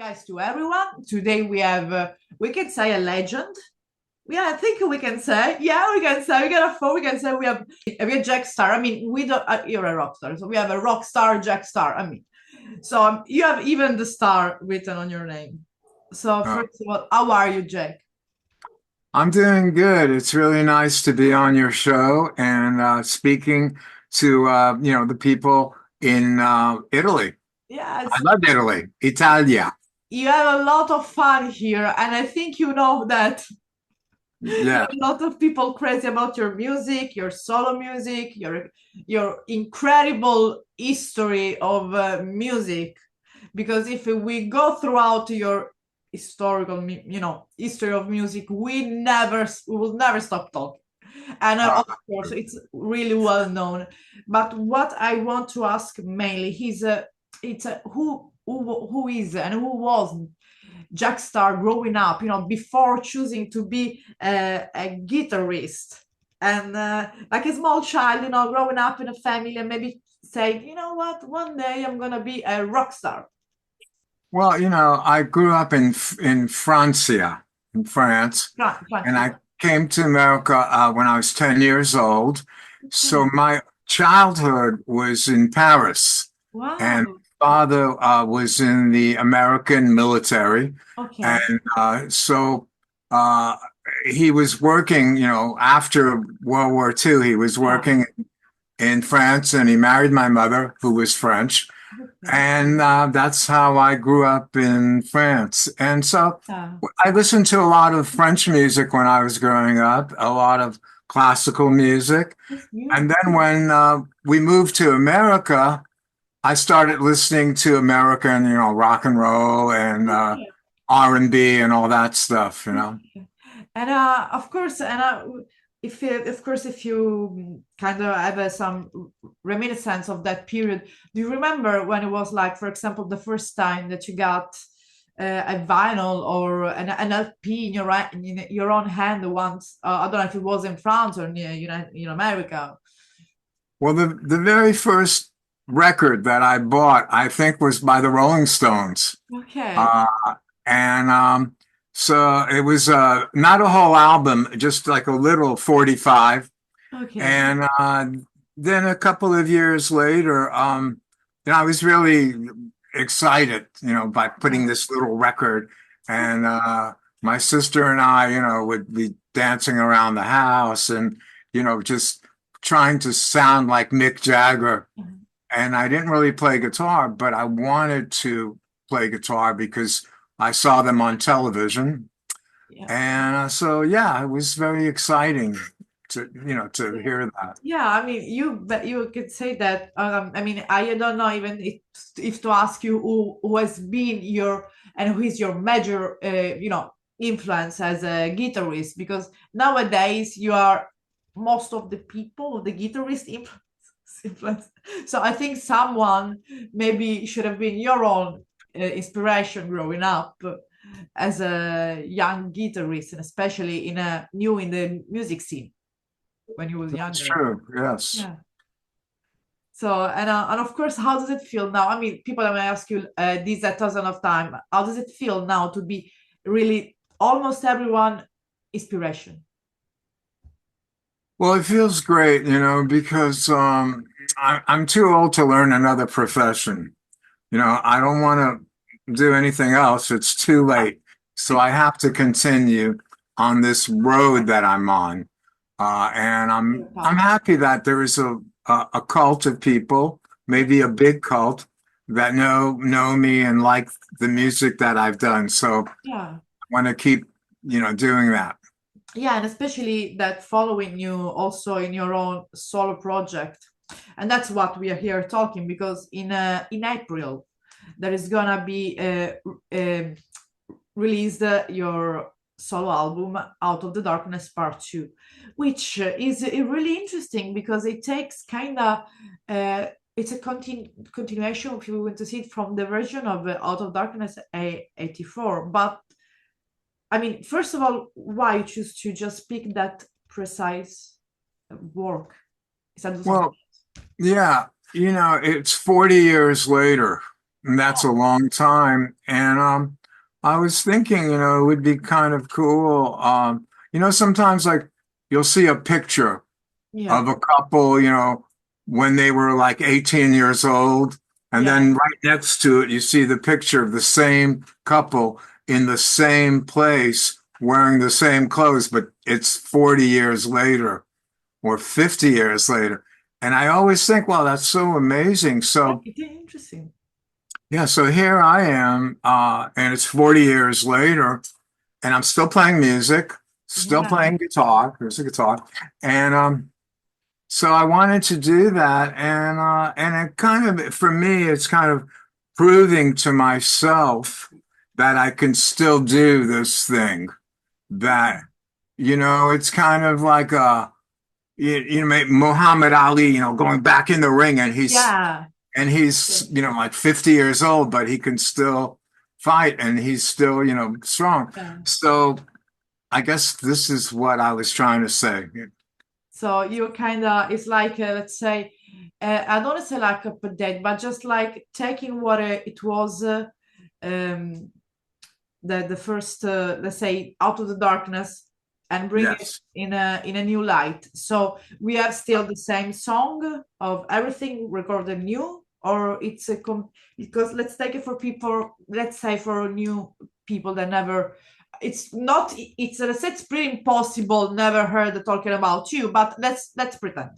guys, to everyone. Today we have, we can say a legend. Yeah, I think we can say. Yeah, we can say. We got a phone. We can say we have Jack Starr. I mean, we don't. You're a rock star, so we have a rock star, Jack Starr. I mean, so you have even the star written on your name. So Uh, first of all, how are you, Jack? I'm doing good. It's really nice to be on your show and speaking to the people in Italy. I Yes, love Italy, Italia. you have a lot of fun here, and I think you know that. There Yeah. are a lot of people crazy about your music, your solo music, your incredible history of music. Because if we go throughout your historical, history of music, we will never stop talking. And Uh, of course, it's really well known. But what I want to ask mainly is, who is and who was Jack Starr growing up, before choosing to be a guitarist and like a small child, growing up in a family and maybe saying, you know what, one day I'm gonna be a rock star. well, I grew up in Francia, in France, and Francia. I came to America when I was 10 years old. So Okay. my childhood was in Paris, and Wow. father was in the American military, Okay. and so uh, he was working. After World War II, he was Yeah. working in France, and he married my mother, who was French. Okay. And that's how I grew up in France. And so Yeah. I listened to a lot of French music when I was growing up, a lot of classical music. That's And beautiful. then when we moved to America, I started listening to American, rock and roll and Okay. R&B and all that stuff. Okay. And of course, and if of course, if you kind of have some reminiscence of that period, do you remember when it was like, for example, the first time that you got a vinyl or an LP in your own hand once? I don't know if it was in France or in America. Well, the very first record that I bought, I think, was by the Rolling Stones. Okay. Uh, and so it was not a whole album, just like a little 45. Okay. And then a couple of years later, I was really excited, by Yeah. putting this little record. And my sister and I, would be dancing around the house and, just trying to sound like Mick Jagger. And I didn't really play guitar, but I wanted to play guitar because I saw them on television. Yeah. And so, yeah, it was very exciting to hear that. Yeah, I mean, you could say that. I mean, I don't know even if to ask you who has been your and who is your major, influence as a guitarist, because nowadays you are most of the people, the guitarist influence. So I think someone maybe should have been your own inspiration growing up as a young guitarist, and especially in the music scene when you was That's younger. true. Yes. Yeah. So and of course, how does it feel now? I mean, people may ask you this a thousand of time. How does it feel now to be really almost everyone inspiration? Well, it feels great, because I'm too old to learn another profession. I don't want to do anything else. It's too late. So I have to continue on this road that I'm on. And I'm happy that there is a cult of people, maybe a big cult, that know me and like the music that I've done. So I Yeah. want to keep, doing that. Yeah, and especially that following you also in your own solo project. And that's what we are here talking, because in April there is gonna be released your solo album Out of the Darkness Part 2, which is really interesting because it takes kind of it's a continuation, if you want to see it, from the version of Out of Darkness 84. But I mean, first of all, why you choose to just pick that precise work instead of something? Well, yeah, it's 40 years later, and that's a long time. And I was thinking, it would be kind of cool. Sometimes like you'll see a picture Yeah, of a couple, when they were like 18 years old. And yeah, then right next to it, you see the picture of the same couple in the same place wearing the same clothes, but it's 40 years later or 50 years later. And I always think, wow, that's so amazing. yeah, So, it's interesting. yeah, so here I am, and it's 40 years later, and I'm still playing music, still Yeah. playing guitar. There's a guitar. And so I wanted to do that, and it kind of for me, it's kind of proving to myself that I can still do this thing. That it's kind of like Muhammad Ali, going back in the ring, and he's Yeah. and he's like 50 years old, but he can still fight, and he's still strong. Yeah. So I guess this is what I was trying to say. So you kind of, it's like, let's say, I don't want to say like a update, but just like taking what it was, um, the first, let's say, out of the darkness and bring it Yes. in a new light. So we have still the same song of everything recorded new, or it's because let's take it for people, let's say for new people that never, it's not, it's let's say it's pretty impossible, never heard talking about you, but let's pretend.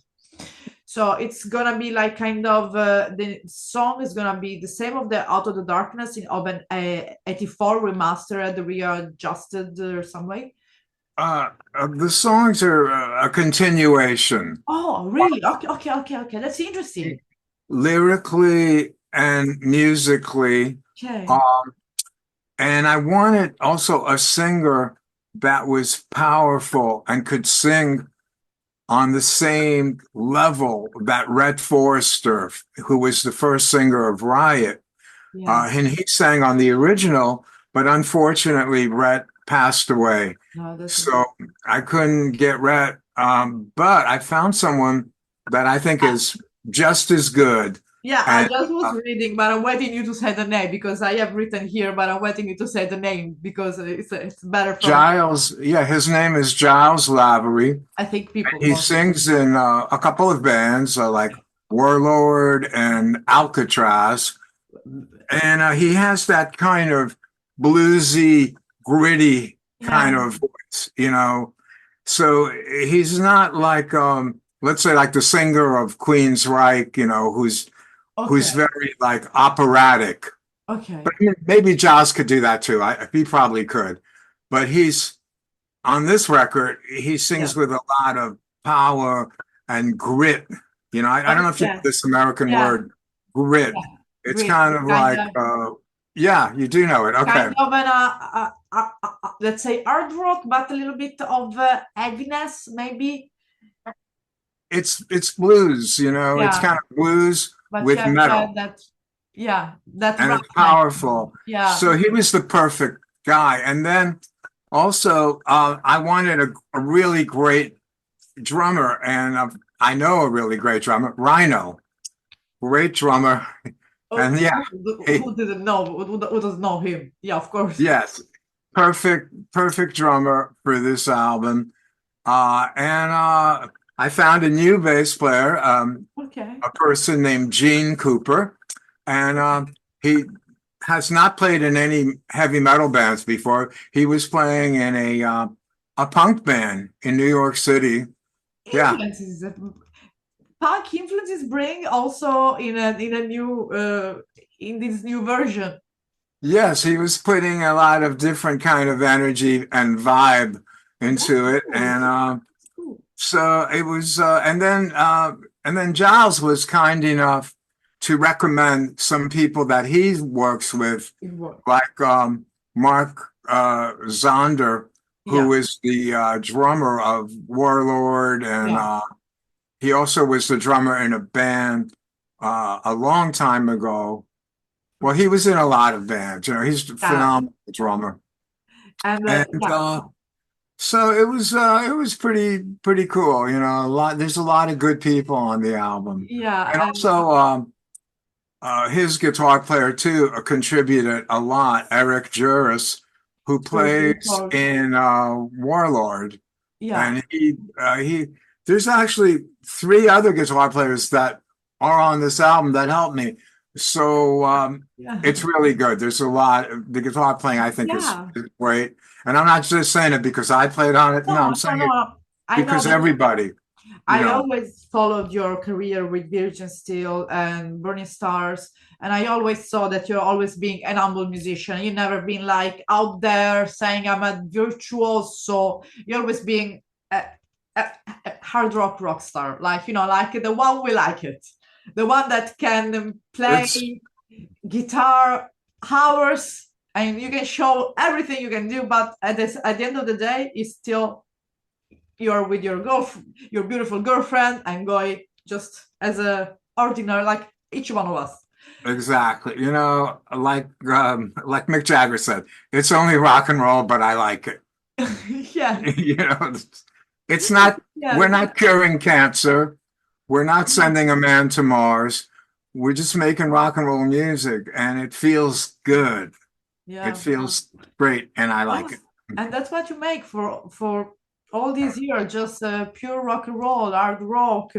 So it's gonna be like kind of the song is gonna be the same of the Out of the Darkness in of an 84 remastered, readjusted or some way. The songs are a continuation Oh, really? Okay, okay, okay, okay. That's interesting. lyrically and musically. Okay. Um, and I wanted also a singer that was powerful and could sing on the same level that Rhett Forrester, who was the first singer of Riot. Yeah. And he sang on the original, but unfortunately, Rhett passed away. No, that's So I couldn't get Rhett. But I found someone that I think is just as good. yeah, I And just was reading, but I'm waiting you to say the name because I have written here, but I'm waiting you to say the name because it's better from Giles, yeah, his name is Giles Lavery. I think people He know. sings in a couple of bands like Warlord and Alcatraz. And he has that kind of bluesy, gritty Yeah. kind of voice. So he's not like, let's say, like the singer of Queensryche, who's Okay. very like operatic. But Okay. I mean, maybe Giles could do that too. He probably could. But he's on this record, he Yeah. sings with a lot of power and grit. I don't know if you know Yeah. this American Yeah. word, grit. Yeah. It's Great. kind of Kind like, of yeah, you do know it. Okay. kind of an let's say hard rock, but a little bit of heaviness, maybe. It's blues, it's Yeah, kind of blues but you with have metal, that, yeah, that and it's roughness. powerful. Yeah, So he was the perfect guy. And then also, I wanted a really great drummer, and I know a really great drummer, Rhino, great drummer. And yeah, he, who didn't know? Who doesn't know him? Yeah, of course. yes, perfect drummer for this album. And I found a new bass player, Okay. a person named Gene Cooper, and he has not played in any heavy metal bands before. He was playing in a punk band in New York City. Yeah. Influences, punk influences bring also in a new in this new version. Yes, he was putting a lot of different kind of energy and vibe That's into it, cool. and That's cool. so it was, and then Giles was kind enough to recommend some people that he works with, It worked. like Mark Zonder, Yeah, who is the drummer of Warlord, and yeah. he also was the drummer in a band a long time ago. Well, he was in a lot of bands. He's a Yeah. phenomenal drummer, And and yeah, so it was pretty cool. There's a lot of good people on the album, yeah, and and also his guitar player too contributed a lot, Eric Juris, who plays in Warlord, Yeah, and he there's actually three other guitar players that are on this album that helped me. So yeah, it's really good. There's a lot. The guitar playing I think yeah. is great, and I'm not just saying it because I played on it. No, I'm No, no, saying it no. I know because that everybody, you I know, always followed your career with Virgin Steel and Burning Stars, and I always saw that you're always being an humble musician. You never been like out there saying I'm a virtuoso. You're always being a hard rock star, like like the one we like it, the one that can it's play guitar hours and you can show everything you can do, but at the end of the day, it's still you're with your your beautiful girlfriend, and going just as a ordinary like each one of us. exactly, like Mick Jagger said, it's only rock and roll, but I like it. Yeah, You know, it's not, we're yeah, not curing cancer. We're not yeah, sending a man to Mars. We're just making rock and roll music and it feels good. It yeah. feels great and I like it. Yes, and that's what you make for all these years, just pure rock and roll, hard rock.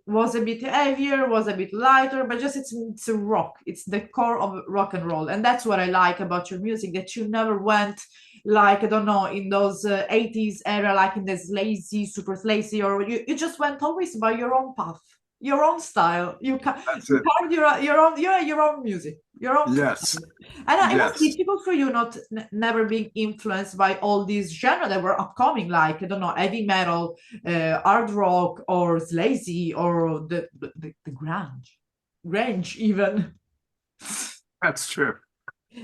Was a bit heavier, was a bit lighter, but just it's a rock. It's the core of rock and roll, and that's what I like about your music. That you never went like I don't know in those 80s era, like in this lazy, super lazy, or you just went always by your own path, your own style. That's You it. carved your own your own music, your own Yes. style. And it was Yes. difficult for you not never being influenced by all these genres that were upcoming, like I don't know, heavy metal, hard rock, or sleazy, or the grunge even. That's true.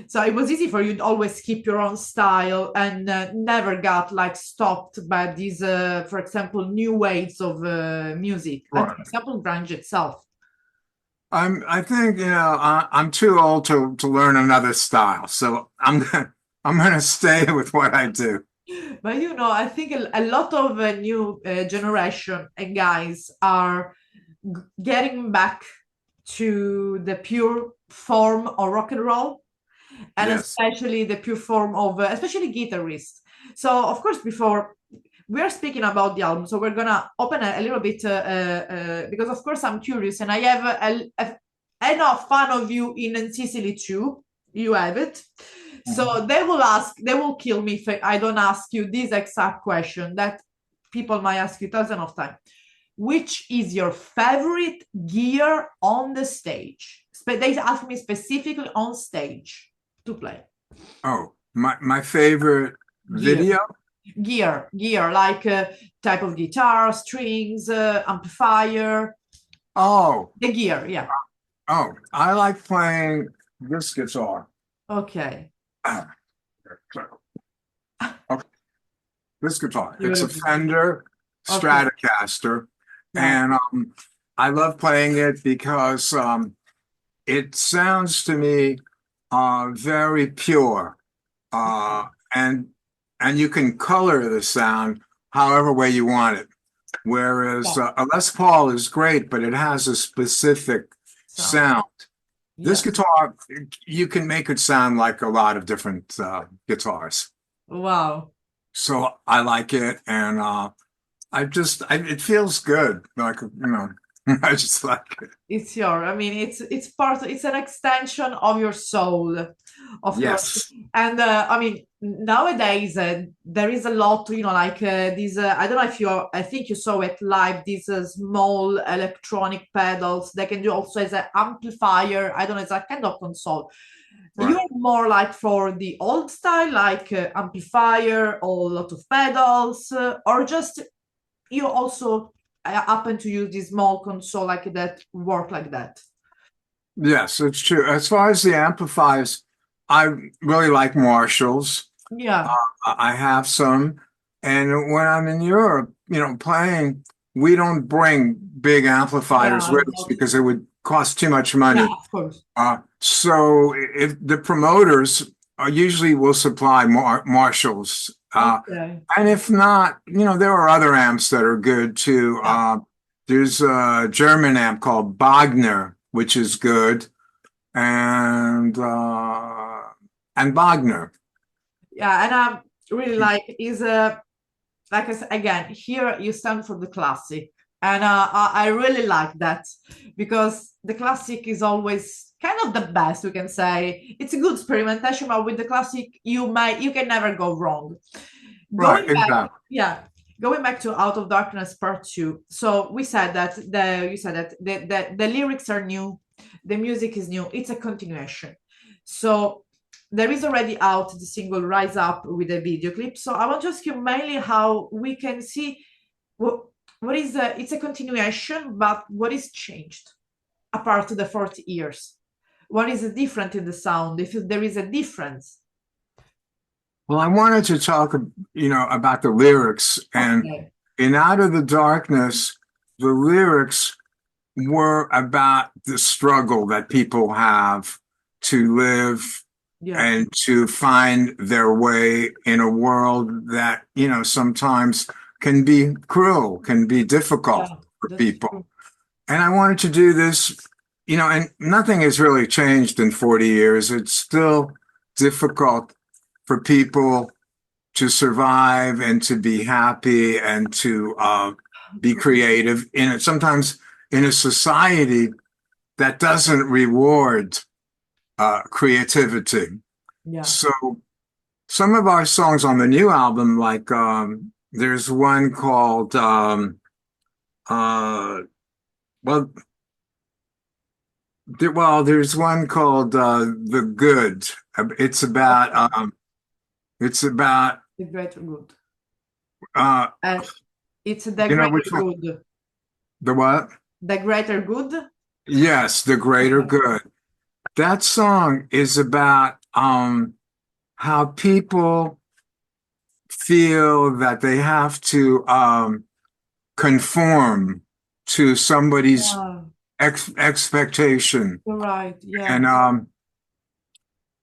So it was easy for you to always keep your own style and never got like stopped by these, for example, new waves of music, and for Right. example, grunge itself. I think, I'm too old to learn another style. So I'm gonna stay with what I do. But I think a lot of new generation and guys are getting back to the pure form of rock and roll, and Yes. especially the pure form of especially guitarists. So of course, before we are speaking about the album, so we're gonna open a little bit because of course I'm curious, and I have enough fan of you in Sicily too. You have it. Mhm. So they will kill me if I don't ask you this exact question that people might ask you thousands of times. Which is your favorite gear on the stage? They ask me specifically on stage to play. Oh, my favorite Gear, video. gear, like type of guitar, strings, amplifier, Oh, the gear. Yeah. oh, I like playing this guitar. Okay. Ah, okay, this guitar. It's a Beautiful. Fender Okay. Stratocaster, Yeah. and I love playing it because it sounds to me very pure, uh, and and you can color the sound however way you want it. Whereas Yeah. a Les Paul is great, but it has a specific So sound. This yes. guitar, you can make it sound like a lot of different guitars. Wow. So I like it, and it feels good. I just like it. It's your, I mean, it's part, it's an extension of your soul, of course. Yes, And I mean, nowadays there is a lot, like these. I don't know if you're. I think you saw it live. These small electronic pedals they can do also as an amplifier. I don't know, it's a kind of console. right. You're more like for the old style, like amplifier or a lot of pedals, or just you also happen to use this small console like that, work like that. Yes, it's true. As far as the amplifiers, I really like Marshalls. Yeah, I have some, and when I'm in Europe, playing, we don't bring big amplifiers yeah, with us because it would cost too much money. yeah, of course. So if the promoters usually will supply Marshalls, Okay. and if not, there are other amps that are good too. Yeah. There's a German amp called Wagner, which is good, and Wagner. Yeah, and I really like is like I said, again, here you stand for the classic, and I really like that because the classic is always kind of the best. We can say it's a good experimentation, but with the classic, you can never go wrong. Right, Going back, exactly. yeah, going back to Out of Darkness Part Two. So we said that the you said that the lyrics are new, the music is new. It's a continuation. So there is already out the single Rise Up with a video clip. So I want to ask you mainly how we can see what what is it's a continuation, but what is changed apart to the 40 years? What is different in the sound? If there is a difference. Well, I wanted to talk, about the lyrics, and Okay. in Out of the Darkness, the lyrics were about the struggle that people have to live Yeah. and to find their way in a world that, sometimes can be cruel, can be difficult Yeah, for that's people. true. And I wanted to do this, and nothing has really changed in 40 years. It's still difficult for people to survive and to be happy and to be creative in it. Sometimes in a society that doesn't reward creativity. Yeah. So some of our songs on the new album, like there's one called uh, well, there's one called "The Good." It's about Okay. it's about The greater good. uh, And it's the which greater one? good. The what? The greater good. Yes, the greater Okay. good. That song is about how people feel that they have to conform to somebody's Yeah, expectation. you're right. And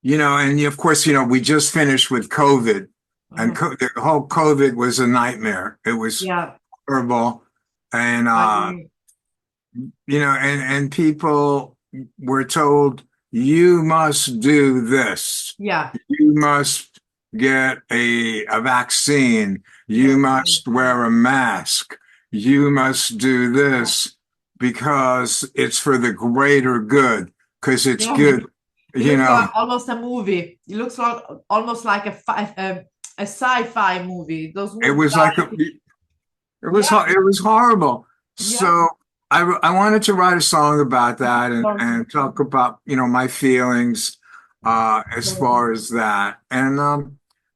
Yeah. and of course, we just finished with COVID, and Uh-huh. the whole COVID was a nightmare. It was Yeah, horrible, and I agree. and people were told, you must do this, Yeah. you must get a vaccine, you Yeah. must wear a mask, you must do this because it's for the greater good, because it's Yeah. good, It you looks know. like almost a movie. It looks like almost like a sci-fi movie. Those It movies was like like yeah, it was horrible. yeah. So I wanted to write a song about that, and talk about, my feelings as far as that. And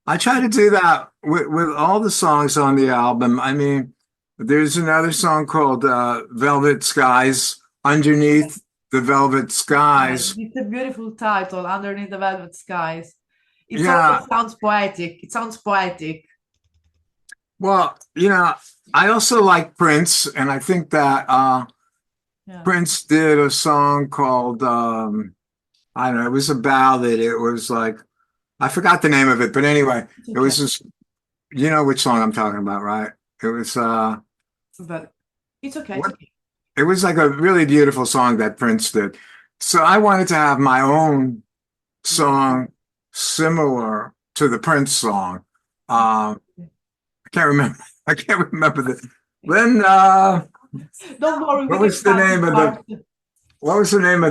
I try to do that with all the songs on the album. I mean, there's another song called Velvet Skies, Underneath the Velvet Yeah, Skies. it's a beautiful title, Underneath the Velvet Skies. It Yeah, always sounds poetic. It sounds poetic. well, I also like Prince, and I think that Yeah. Prince did a song called I don't know, it was a ballad. It was like, I forgot the name of it, but anyway, It's it okay. was just, you know which song I'm talking about, right? It was But it's okay. It's what okay. it was like a really beautiful song that Prince did. So I wanted to have my own Yeah. song similar to the Prince song. I can't remember. I can't remember the. Then Don't worry, we what can was the cut name this of part.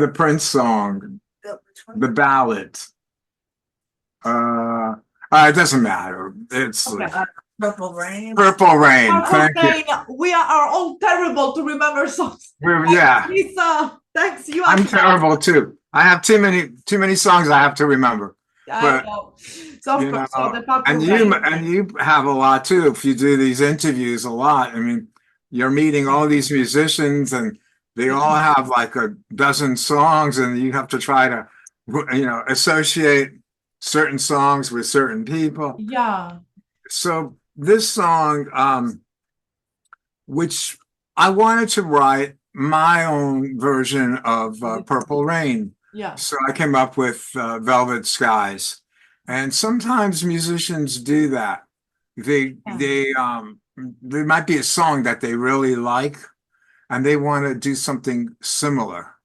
the Prince song? The ballad. It doesn't matter. It's Okay. Purple Rain. Purple Rain. Purple Thank you. Rain, we are all terrible to remember songs. Yeah, Lisa, thanks you I'm as well. terrible too. I have too many songs I have to remember. I But know. So of course, so the Purple and you Rain. and you have a lot too. If you do these interviews a lot, I mean, you're meeting all these musicians, and they all have like a dozen songs, and you have to try to, associate certain songs with certain people. Yeah, So this song, which I wanted to write my own version of Purple Rain. yeah, So I came up with Velvet Skies. And sometimes musicians do that. yeah, There might be a song that they really like, and they want to do something similar.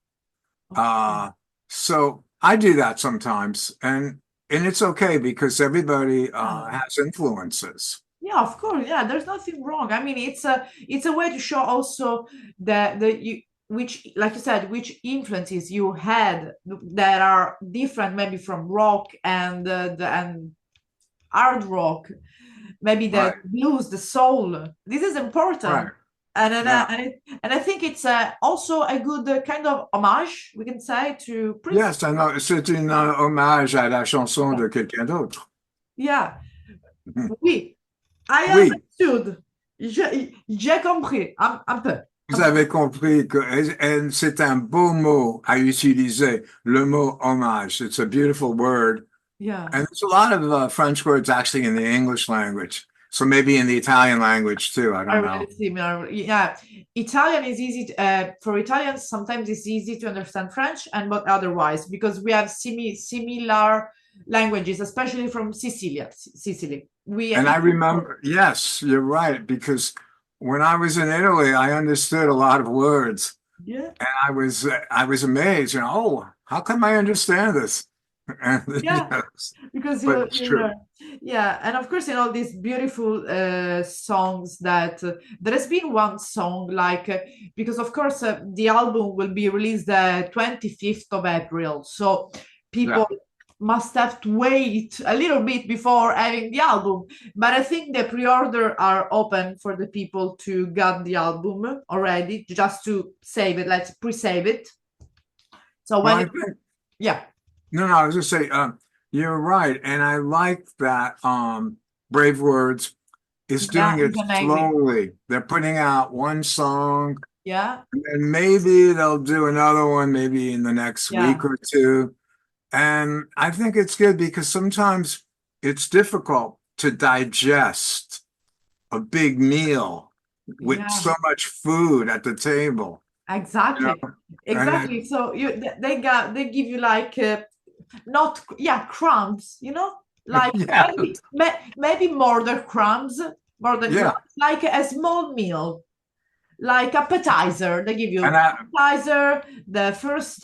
Uh, so I do that sometimes, and it's okay because everybody Yeah. has influences. Yeah, of course. Yeah, there's nothing wrong. I mean, it's a way to show also the you which, like you said, which influences you had that are different, maybe from rock and and hard rock, maybe the Right, blues, the soul. This is important, right. Yeah. and I think it's also a good kind of homage, we can say, to Prince. Yes, I know. C'est une hommage à la chanson de quelqu'un d'autre. Yeah, oui, I Oui, understood. J'ai compris un peu. vous avez compris que et c'est un beau mot à utiliser, le mot hommage. It's a beautiful word. Yeah. And there's a lot of French words actually in the English language. So maybe in the Italian language too. I don't Are know. really similar. Yeah, Italian is easy for Italians. Sometimes it's easy to understand French, and but otherwise, because we have similar languages, especially from Sicily. We And I remember, yes, you're right, because when I was in Italy, I understood a lot of words, yeah, and I was amazed. Oh, how come I understand this? And yeah, yes, because but you it's you true. learn. Yeah, and of course, these beautiful songs that there has been one song like because of course the album will be released the 25th of April, so Yeah. people must have to wait a little bit before having the album. But I think the pre-order are open for the people to get the album already, just to save it. Let's pre-save it. So Well, when I think yeah, no, I was just say, you're right, and I like that. Brave Words is yeah, doing it it's amazing. slowly. They're putting out one song, Yeah, and maybe they'll do another one, maybe in the next yeah, week or two. And I think it's good because sometimes it's difficult to digest a big meal with yeah. so much food at the table, you Exactly. know. And Exactly. So they give you like not yeah crumbs, like yeah, maybe more than crumbs, yeah. like a small meal, like appetizer. They give And you appetizer, the first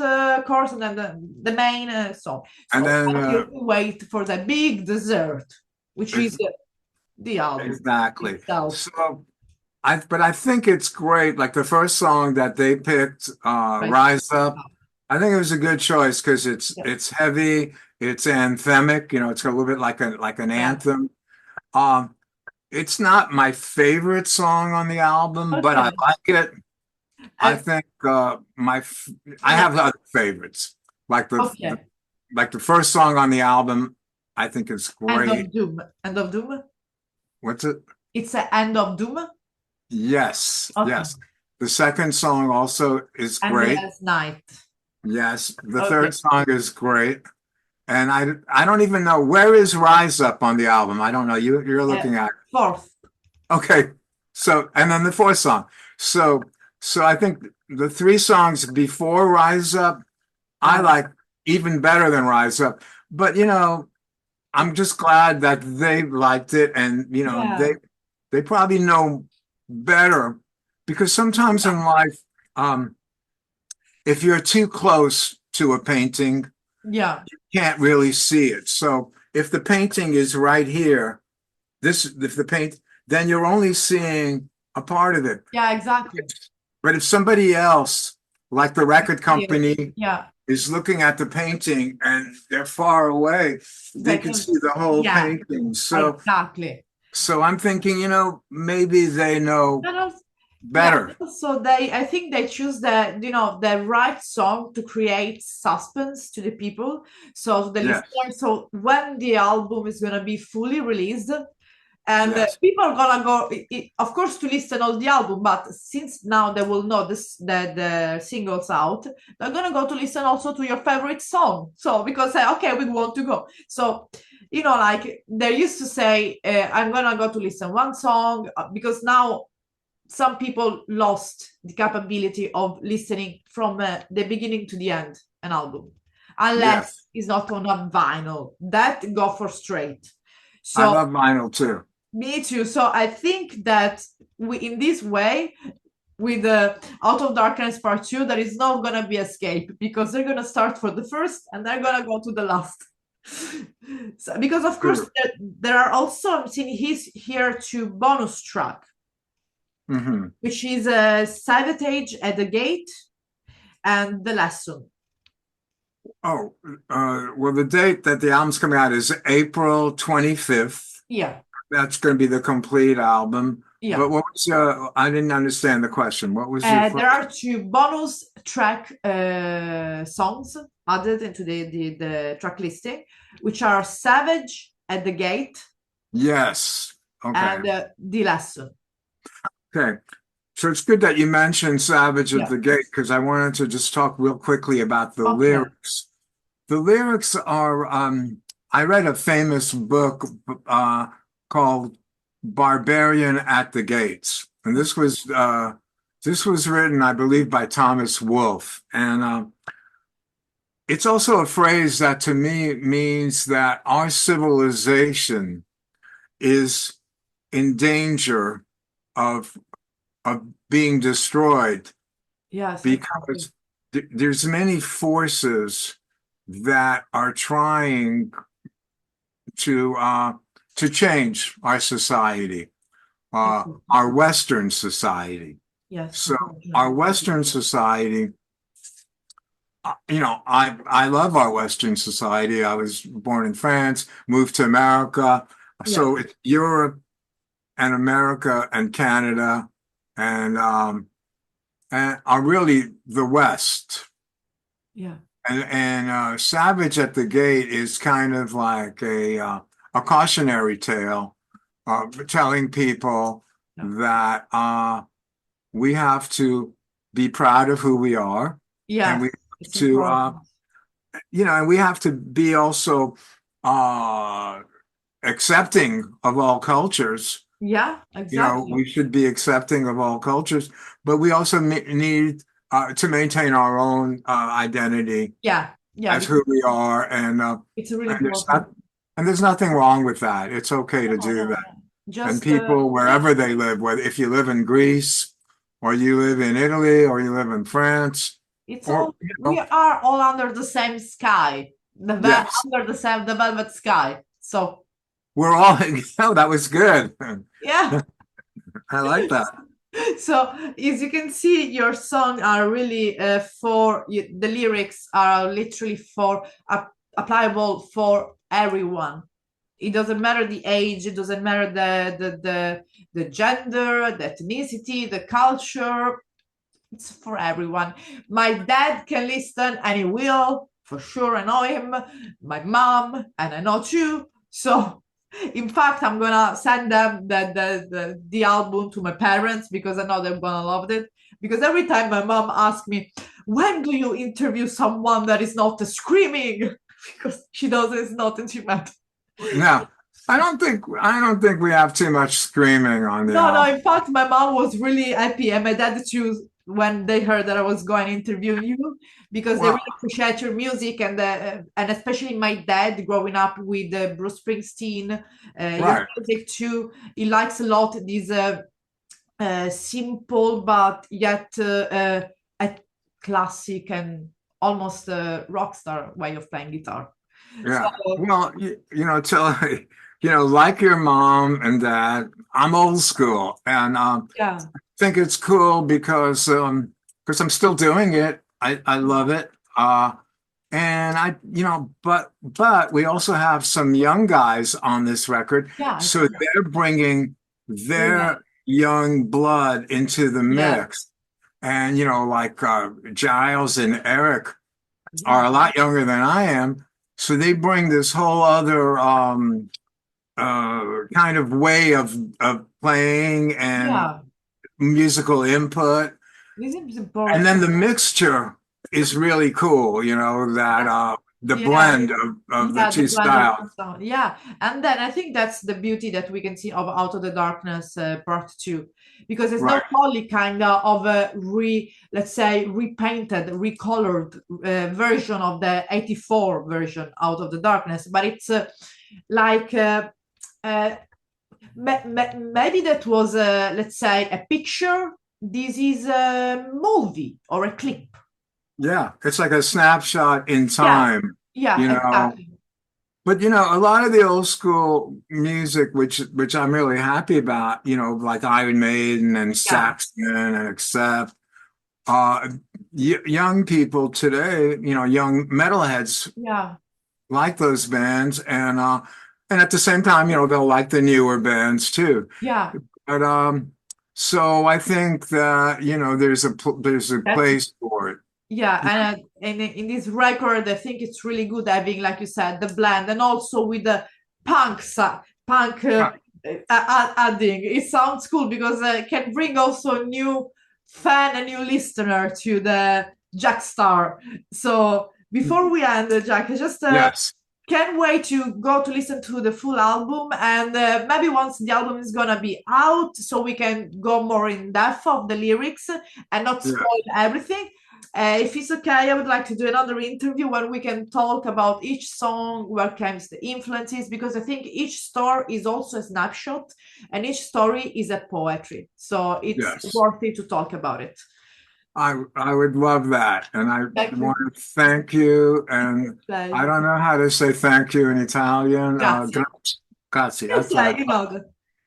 course, and then the main song. and So then you wait for the big dessert, which is ex- the album exactly. itself. So but I think it's great. Like the first song that they picked, Right. Rise Up. I think it was a good choice because Yeah. it's heavy, it's anthemic, it's a little bit like an Yeah. anthem. Um, it's not my favorite song on the album, but I Okay. like it. I And think I yeah. have other favorites. Like Okay. like the first song on the album, I think is End great. of Doom. End of Doom. What's it? It's a End of Doom. Yes, Okay. yes. The second song also is great. Endless Night. Yes, the Okay. third song is great. And I don't even know where is Rise Up on the album. I don't know. You're Uh, looking at fourth. it. Okay. So and then the fourth song. So so I think the three songs before Rise Up, I Yeah. like even better than Rise Up. But I'm just glad that they liked it and Yeah. they probably know better because sometimes in life, um, if you're too close to a painting, Yeah. can't really see it. So if the painting is right here, if the paint, then you're only seeing a part of it. Yeah, exactly. But if somebody else, like the record Yeah. company, Yeah. is looking at the painting and they're far away, they They can can, see the whole yeah, painting. exactly. So I'm thinking, maybe they know And also, yeah, better. so I think they choose the right song to create suspense to the people, so the Yes, listener, so when the album is gonna be fully released, and yes, people are gonna go of course to listen all the album, but since now they will know this the singles out, they're gonna go to listen also to your favorite song, so because okay, we want to go, so like they used to say, I'm gonna go to listen one song, because now some people lost the capability of listening from the beginning to the end an album, unless yes. it's not on a vinyl that go for straight. I So love vinyl too. me too. So I think that we, in this way, with Out of Darkness Part 2, there is not gonna be escape because they're gonna start for the first and they're gonna go to the last. So, because of course True. there are also, I'm seeing here two bonus track, Hmm. which is Sabotage at the Gate and The Lesson. Oh, well, the date that the album's coming out is April 25th. Yeah, That's going to be the complete album. yeah. But what was I didn't understand the question. What was your There first? are two bonus track songs added into the track listing, which are Savage at the Gate Yes. Okay. and The Lesson. Okay. So it's good that you mentioned Savage at Yeah. the Gate because I wanted to just talk real quickly about the Okay. lyrics. The lyrics are, I read a famous book called Barbarian at the Gates. And this was written, I believe, by Thomas Wolfe. And it's also a phrase that to me means that our civilization is in danger of of being destroyed Yes, exactly. because there's many forces that are trying to uh, to change our society, Exactly. our Western society. Yes, So our unfortunately. Western society, I love our Western society. I was born in France, moved to America, Yeah, so it's Europe and America and Canada and are really the West. yeah, And Savage at the Gate is kind of like a cautionary tale, telling people yeah. that we have to be proud of who we are, and we Yes, have it's to, important. and we have to be also uh, accepting of all cultures. Yeah, exactly. We should be accepting of all cultures, but we also need to maintain our own identity Yeah, yeah, as because who we are, it's really and there's important. not, and there's nothing wrong with that. It's okay to No, do no, that. no. And Just people, yeah, wherever they live, whether if you live in Greece or you live in Italy or you live in France, it's or all we are all under the same sky. yes, Under the velvet sky. So we're all. That was good. yeah. I like that. So as you can see, your song are really the lyrics are literally for applicable for everyone. It doesn't matter the age, it doesn't matter the gender, the ethnicity, the culture. It's for everyone. My dad can listen and he will for sure. I know him. My mom and I know too. So in fact, I'm gonna send them the album to my parents because I know they're gonna love it. Because every time my mom asks me, when do you interview someone that is not screaming? Because she knows it's not intimate. No, I don't think we have too much screaming on the No, no. album. In fact, my mom was really happy, and my dad too, when they heard that I was going to interview you, because they Well, really appreciate your music, and especially my dad, growing up with Bruce Springsteen, your right. music too. He likes a lot these simple but yet a classic and almost a rock star way of playing guitar. Yeah. So Well, tell like your mom and dad, I'm old school, and yeah, think it's cool because I'm still doing it. I love it. And but we also have some young guys on this record, yeah, so they're bringing yeah, their young blood into the yeah, mix. And like Giles and Eric are yeah, a lot younger than I am, so they bring this whole other kind of way of playing and yeah. musical input. This is And important. then the mixture is really cool, that the Yeah, blend of the yeah, the two blend of styles. the sound. Yeah, and then I think that's the beauty that we can see of Out of the Darkness Part Two, because it's not Right. only kind of a let's say, repainted, recolored version of the '84 version Out of the Darkness, but it's like uh, maybe that was let's say a picture this is a movie or a clip. Yeah, it's like a snapshot in Yeah, time, yeah, you know. exactly. But a lot of the old school music, which I'm really happy about, like Iron Maiden and Yeah, Saxon and Accept, uh, young people today, young metalheads yeah, like those bands, and at the same time, they'll like the newer bands too. yeah. But so I think that there's a That's place for it. Yeah, and in this record, I think it's really good having, like you said, the blend, and also with the punk Yeah. adding. It sounds cool because it can bring also a new fan, a new listener to the Jack Star. So before we end, Jack, I just Yes. can't wait to go to listen to the full album, and maybe once the album is gonna be out, so we can go more in depth of the lyrics and not Yeah. spoil everything. If it's okay, I would like to do another interview when we can talk about each song, where comes the influences, because I think each story is also a snapshot and each story is a poetry. So it's Yes. worth it to talk about it. I would love that. And I Thank you. want to thank you. And I Pleasure. don't know how to say thank you in Italian. Grazie. Grazie. It's That's what I like, thought. that.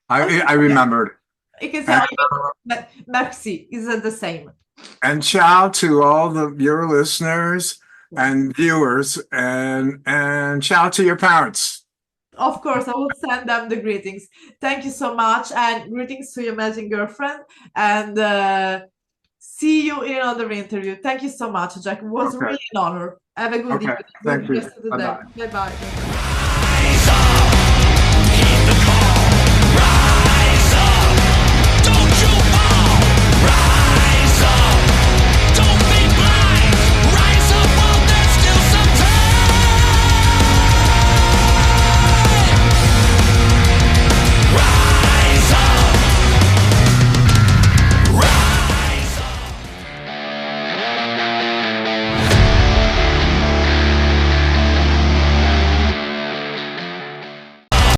I Yeah. remembered. You can say, And, merci is the same. and ciao to all your listeners and viewers, and ciao to your parents. Of course, I will send them the greetings. Thank you so much, and greetings to your amazing girlfriend. And see you in another interview. Thank you so much, Jack. It was Okay. really an honor. Have a good Okay. evening, Thank good you. rest of the day. Bye-bye. Bye bye.